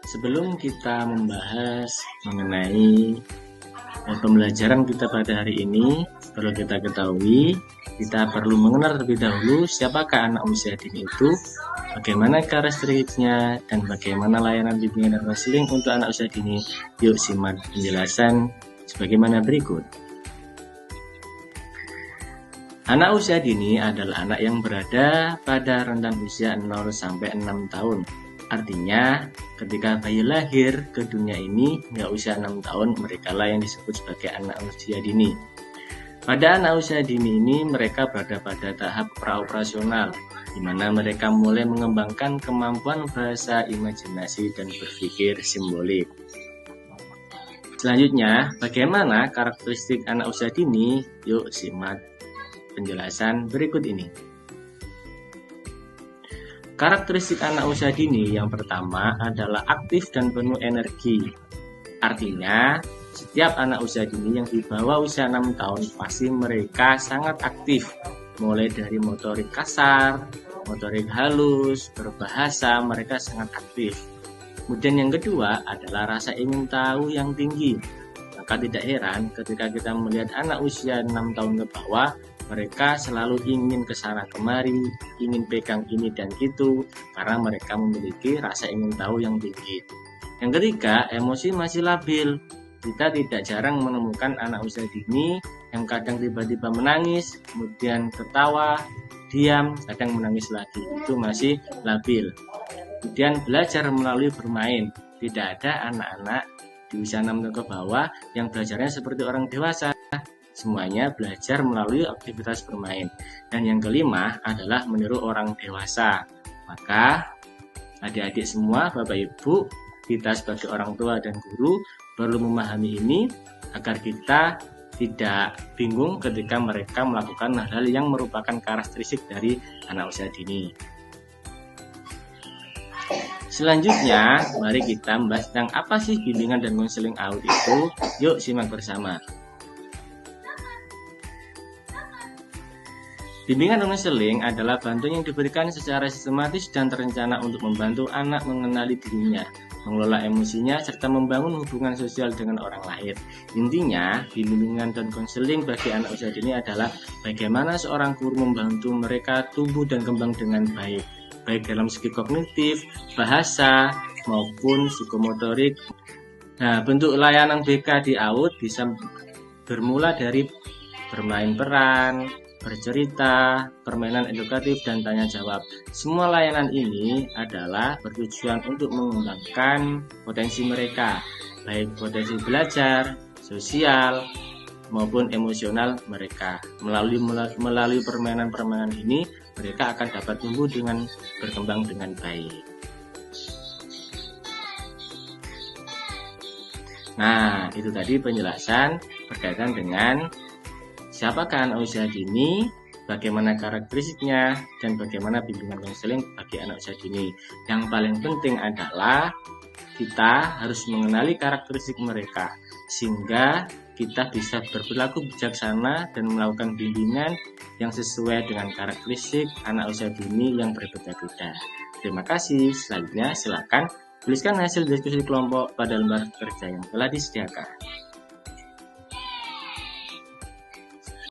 Sebelum kita membahas mengenai pembelajaran kita pada hari ini, perlu kita ketahui, kita perlu mengenal terlebih dahulu siapakah anak usia dini itu, bagaimana karakteristiknya, dan bagaimana layanan bimbingan dan konseling untuk anak usia dini. Yuk simak penjelasan sebagaimana berikut. Anak usia dini adalah anak yang berada pada rentan usia 0 sampai 6 tahun. Artinya, ketika bayi lahir ke dunia ini hingga usia 6 tahun, mereka lah yang disebut sebagai anak usia dini. Pada anak usia dini ini, mereka berada pada tahap praoperasional, di mana mereka mulai mengembangkan kemampuan bahasa, imajinasi, dan berpikir simbolik. Selanjutnya, bagaimana karakteristik anak usia dini? Yuk simak penjelasan berikut ini. Karakteristik anak usia dini yang pertama adalah aktif dan penuh energi. Artinya, setiap anak usia dini yang di bawah usia 6 tahun pasti mereka sangat aktif, mulai dari motorik kasar, motorik halus, berbahasa, mereka sangat aktif. Kemudian yang kedua adalah rasa ingin tahu yang tinggi. Maka tidak heran ketika kita melihat anak usia 6 tahun ke bawah, mereka selalu ingin kesana kemari, ingin pegang ini dan itu, karena mereka memiliki rasa ingin tahu yang tinggi. Yang ketiga, emosi masih labil. Kita tidak jarang menemukan anak usia dini yang kadang tiba-tiba menangis, kemudian ketawa, diam, kadang menangis lagi. Itu masih labil. Kemudian belajar melalui bermain. Tidak ada anak-anak di usia 6 tahun ke bawah yang belajarnya seperti orang dewasa. Semuanya belajar melalui aktivitas bermain. Dan yang kelima adalah meniru orang dewasa. Maka adik-adik semua, Bapak Ibu, kita sebagai orang tua dan guru perlu memahami ini agar kita tidak bingung ketika mereka melakukan hal-hal yang merupakan karakteristik dari anak usia dini. Selanjutnya, mari kita membahas tentang apa sih bimbingan dan konseling AUD itu. Yuk simak bersama. Bimbingan dan konseling adalah bantuan yang diberikan secara sistematis dan terencana untuk membantu anak mengenali dirinya, mengelola emosinya, serta membangun hubungan sosial dengan orang lain. Intinya, bimbingan dan konseling bagi anak usia dini adalah bagaimana seorang guru membantu mereka tumbuh dan kembang dengan baik dalam segi kognitif, bahasa, maupun psikomotorik. Nah, bentuk layanan BK di AUD bisa bermula dari bermain peran, bercerita, permainan edukatif, dan tanya jawab. Semua layanan ini adalah bertujuan untuk mengembangkan potensi mereka, baik potensi belajar, sosial, maupun emosional mereka. Melalui permainan-permainan ini, mereka akan dapat tumbuh dengan berkembang dengan baik. Nah, itu tadi penjelasan berkaitan dengan siapakah anak usia dini, bagaimana karakteristiknya, dan bagaimana bimbingan konseling bagi anak usia dini. Yang paling penting adalah kita harus mengenali karakteristik mereka, sehingga kita bisa berperilaku bijaksana dan melakukan bimbingan yang sesuai dengan karakteristik anak usia dini yang berbeda-beda. Terima kasih. Selanjutnya silakan tuliskan hasil diskusi kelompok pada lembar kerja yang telah disediakan.